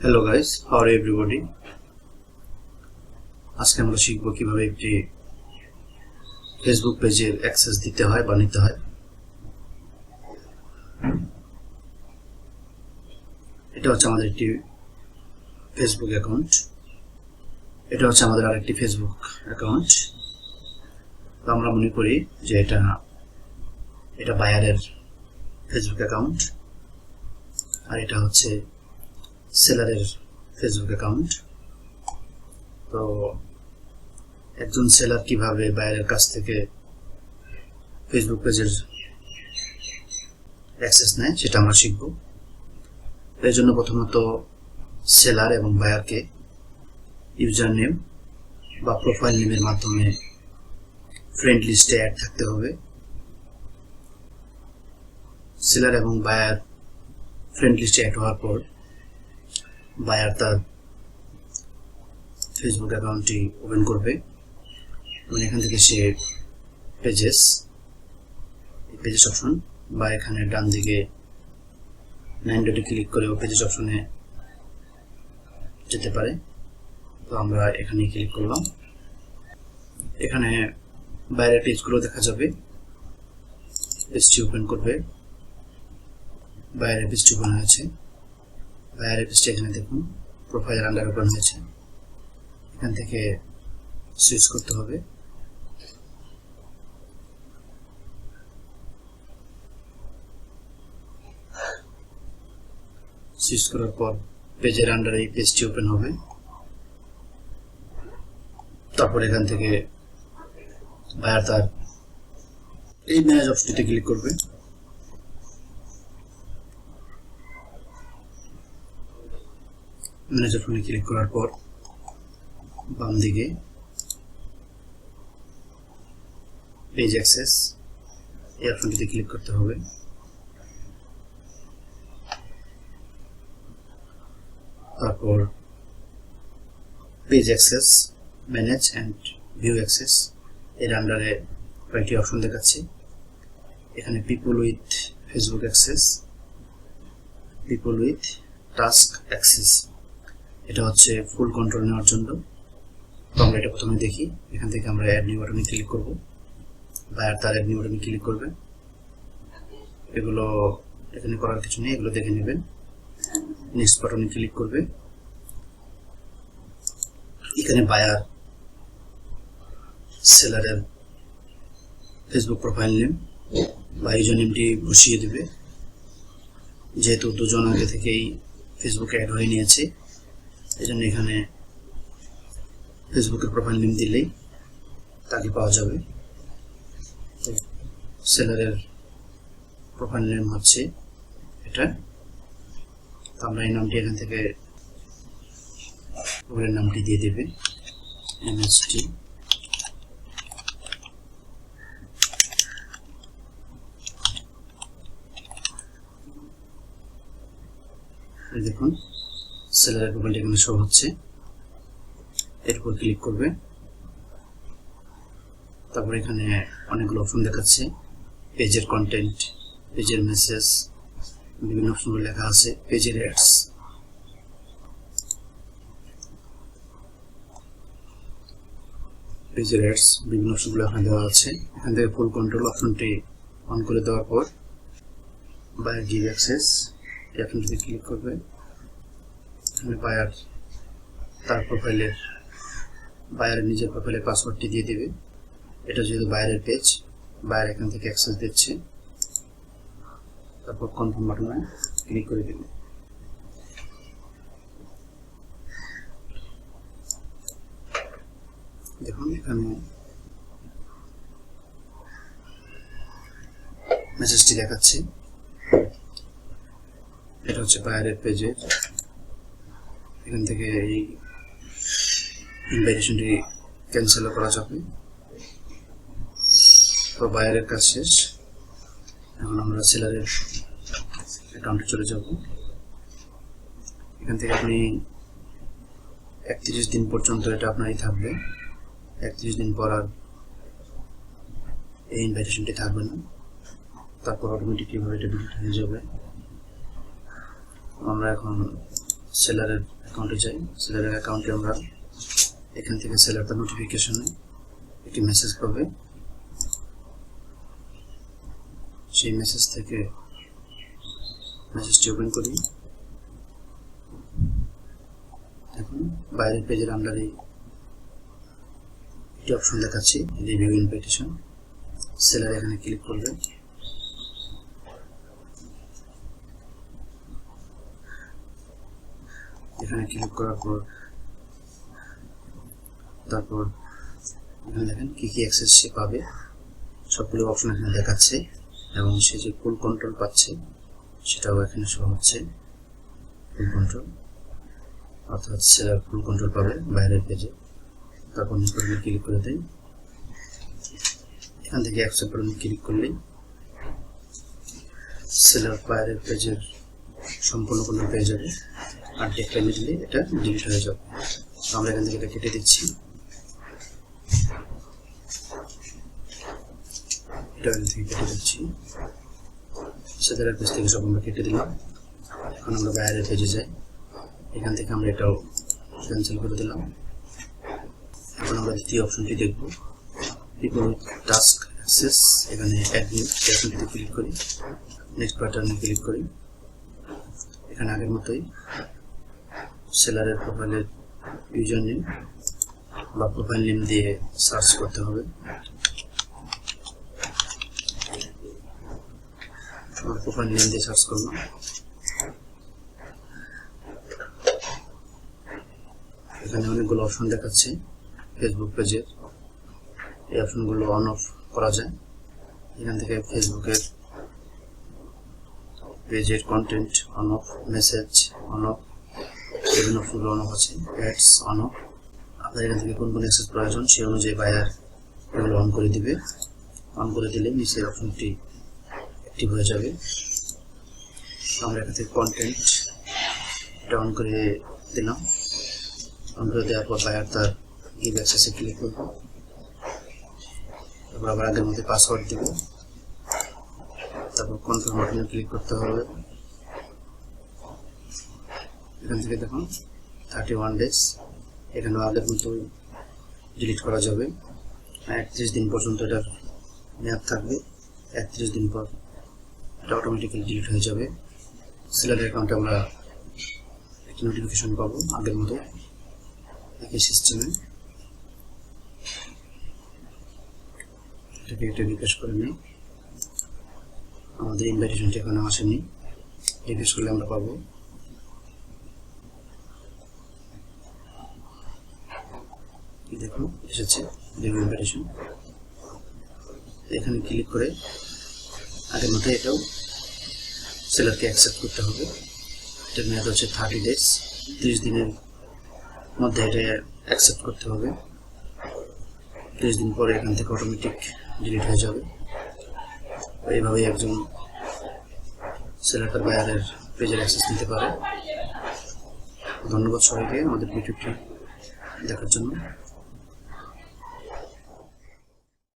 Hello guys, how are everybody. আজকে আমরা শিখব কিভাবে একটি ফেসবুক পেজের অ্যাক্সেস দিতে হয় বা নিতে হয়। এটা হচ্ছে আমাদের একটি ফেসবুক অ্যাকাউন্ট, এটা হচ্ছে আমাদের আরেকটি ফেসবুক অ্যাকাউন্ট। তো আমরা মনে করি যে এটা বায়ারের ফেসবুক অ্যাকাউন্ট আর এটা হচ্ছে সেলারের ফেসবুক অ্যাকাউন্ট। তো একজন সেলার কিভাবে বায়ারের কাছ থেকে ফেসবুক পেজের অ্যাক্সেস নেয় সেটা আমরা শিখব। এর জন্য প্রথমত সেলার এবং বায়ারকে ইউজার নেম বা প্রোফাইল নেমের মাধ্যমে ফ্রেন্ড লিস্টে অ্যাড থাকতে হবে। সেলার এবং বায়ার ফ্রেন্ড লিস্টে অ্যাড হওয়ার পর বায়ার তার ফেসবুক অ্যাকাউন্টটি ওপেন করবে এবং এখান থেকে সে পেজেস অপশন বা এখানে ডান দিকে 9 ডটে ক্লিক করে পেজেস অপশনে যেতে পারে। তো আমরা এখানে ক্লিক করলাম, এখানে বাইরের পেজগুলো দেখা যাবে। পেজটি ওপেন করবে, বাইরের পেজটি ওপেন হয়েছে। বাইরের পেজটি এখানে দেখুন প্রোফাইলের আন্ডার ওপেন হয়েছে। এখান থেকে সুইচ করতে হবে। সুইচ করার পর পেজের আন্ডারে এই পেজটি ওপেন হবে। তারপর এখান থেকে বায়ার তার এই ম্যানেজ অপশনটিতে ক্লিক করবে। ম্যানেজ অপশনে ক্লিক করার পর বাম দিকে পেজ অ্যাক্সেস এই অপশনটিতে ক্লিক করতে হবে। তারপর page access, manage and view access এর আন্ডারে কয়েকটি অপশন দেখাচ্ছে। এখানে people with Facebook access, people with task access, এটা হচ্ছে ফুল কন্ট্রোল নেওয়ার জন্য। তো আমরা এটা প্রথমে দেখি। এখান থেকে আমরা অ্যাড নিউ বাটনে ক্লিক করব, বায়ার তার অ্যাড নিউ বাটনে ক্লিক করবে। এগুলো এখানে করার কিছু নেই, এগুলো দেখে নেবেন। নেক্সট বাটনে ক্লিক করবে। এখানে বায়ার সেলারের ফেসবুক প্রোফাইল নেম বা ইউজার নেমটি বসিয়ে দেবে। যেহেতু দুজন আগে থেকেই ফেসবুকে অ্যাড হয়ে নিয়েছে, এই জন্য এখানে ফেসবুকের প্রোফাইল নেম দিলেই তাকে পাওয়া যাবে। সেলারের প্রোফাইল নেম হচ্ছে এটা। তো আমরা এই নামটি এখান থেকে ওপরের নামটি দিয়ে দেবে MST। দেখুন সেলারের প্রোফাইলটি এখানে শো হচ্ছে। এরপর ক্লিক করবে। তারপর এখানে অনেকগুলো অপশন দেখাচ্ছে। পেজের কন্টেন্ট, পেজের মেসেজ, বিভিন্ন অপশনগুলো লেখা আছে। পেজের অ্যাডস, পেজের অ্যাডস বিভিন্ন অপশনগুলো এখানে দেওয়া আছে। এখান থেকে ফুল কন্ট্রোল অপশনটি অন করে দেওয়ার পর বায়ার গিভ অ্যাক্সেস এই অপশনটিতে ক্লিক করবে। এখানে বায়ার তার প্রোফাইলের বায়ারের নিজের প্রোফাইলের পাসওয়ার্ডটি দিয়ে দেবে। এটা যেহেতু বায়ারের পেজ, বায়ার এখান থেকে অ্যাক্সেস দিচ্ছে। তারপর কনফার্ম বাটনে ক্লিক করে দেবে। দেখুন এখানে মেসেজটি দেখাচ্ছে। এটা হচ্ছে বায়ারের পেজের। এখান থেকে এই ইনভাইটেশনটি ক্যান্সেল করা যাবে। তো বায়ারের কাজ শেষ। এখন আমরা সেলারের অ্যাকাউন্টে চলে যাব। এখান থেকে আপনি 31 দিন পর্যন্ত এটা আপনারই থাকবে। 31 দিন পর আর এই ইনভাইটেশনটি থাকবে না। তারপর অটোমেটিকলি এটা ডিলিট হয়ে যাবে। আমরা এখন সেলারের অ্যাকাউন্টে যাই। সেলারের অ্যাকাউন্টে আমরা এখান থেকে সেলার তার নোটিফিকেশনে একটি মেসেজ পাবে। সেই মেসেজ থেকে মেসেজটি ওপেন করি। দেখুন বাইরের পেজের আন্ডারে একটি অপশন দেখাচ্ছি, রিভিউ ইনভাইটেশন। সেলার এখানে ক্লিক করবে। এখানে ক্লিক করার পর তারপর এখানে দেখেন কি কি অ্যাক্সেস সে পাবে, সবগুলো অপশন এখানে দেখাচ্ছে এবং সে যে ফুল কন্ট্রোল পাচ্ছে সেটাও এখানে শো হচ্ছে। ফুল কন্ট্রোল অর্থাৎ সেলার ফুল কন্ট্রোল পাবে বাইরের পেজে। তারপর নিচে ক্লিক করে দেয়। এখান থেকে অ্যাকসেপ্ট বাটনে ক্লিক করলেই সেলার বাইরের পেজের সম্পূর্ণ কন্ট্রোল পেয়ে যাবে, আর ডেক্লাইনে দিলে এটা ডিলিট হয়ে যাবে। আমরা এখান থেকে এটা কেটে দিচ্ছি। এটা এখান থেকে কেটে দিচ্ছি। সেলারের পেজ থেকে সব আমরা কেটে দিলাম। এখন আমরা বাইরের পেজে যাই। এখান থেকে আমরা এটাও ক্যান্সেল করে দিলাম। এখন আমরা দ্বিতীয় অপশনটি দেখব, পিপল উইথ টাস্ক অ্যাক্সেস। এখানে অ্যাডমিন অপশনটিতে ক্লিক করি, নেক্সট বাটনে ক্লিক করি। এখানে আগের মতোই সেলারের প্রোফাইলের ইউজার নেম বা প্রোফাইল নেম দিয়ে সার্চ করতে হবে। প্রোফাইল নেম দিয়ে সার্চ করলাম। এখানে অনেকগুলো অপশন দেখাচ্ছে ফেসবুক পেজের। এই অপশনগুলো অন অফ করা যায়। এখান থেকে ফেসবুকের পেজের content on of, message on of, বিভিন্ন অপশনগুলো অন অফ আছে। Ads on of. আপনার এখান থেকে কোন কোন অ্যাক্সেস প্রয়োজন সেই অনুযায়ী বায়ার এগুলো অন করে দিবে। অন করে দিলে নিচের অপশনটি অ্যাক্টিভ হয়ে যাবে। আমরা এখান থেকে কন্টেন্ট এটা অন করে দিলাম। অন করে দেওয়ার পর বায়ার তার গিভ অ্যাক্সেসে ক্লিক করব। তারপর আবার আগের মধ্যে পাসওয়ার্ড দেব। তারপর কনফার্ম বাটনে ক্লিক করতে হবে। এখান থেকে দেখুন 31 ডেজ। এখানে আগের মতো ডিলিট করা যাবে। 31 দিন পর্যন্ত এটার মেয়াদ থাকবে। 31 দিন পর এটা অটোমেটিক্যালি ডিলিট হয়ে যাবে। সেলারের অ্যাকাউন্টে আমরা একটি নোটিফিকেশন পাবো আগের মতো একই সিস্টেমে। এটাকে একটা রিফ্রেশ করে নিই। আমাদের ইনভাইটেশনটি এখনো আসেনি, রিফ্রেশ করলে আমরা পাবো। দেখুন এসেছে রিভিউ ইনভাইটেশন। এখানে ক্লিক করে আগের মতো এটাও সেলারকে অ্যাকসেপ্ট করতে হবে। এটার মেয়াদ হচ্ছে 30 ডেজ। 30 দিনের মধ্যে এটা অ্যাকসেপ্ট করতে হবে। 30 দিন পরে এখান থেকে অটোমেটিক ডিলিট হয়ে যাবে। এইভাবেই একজন সেলার তার বায়ারের পেজের অ্যাক্সেস নিতে পারে। ধন্যবাদ সবাইকে আমাদের ভিডিওটি দেখার জন্য।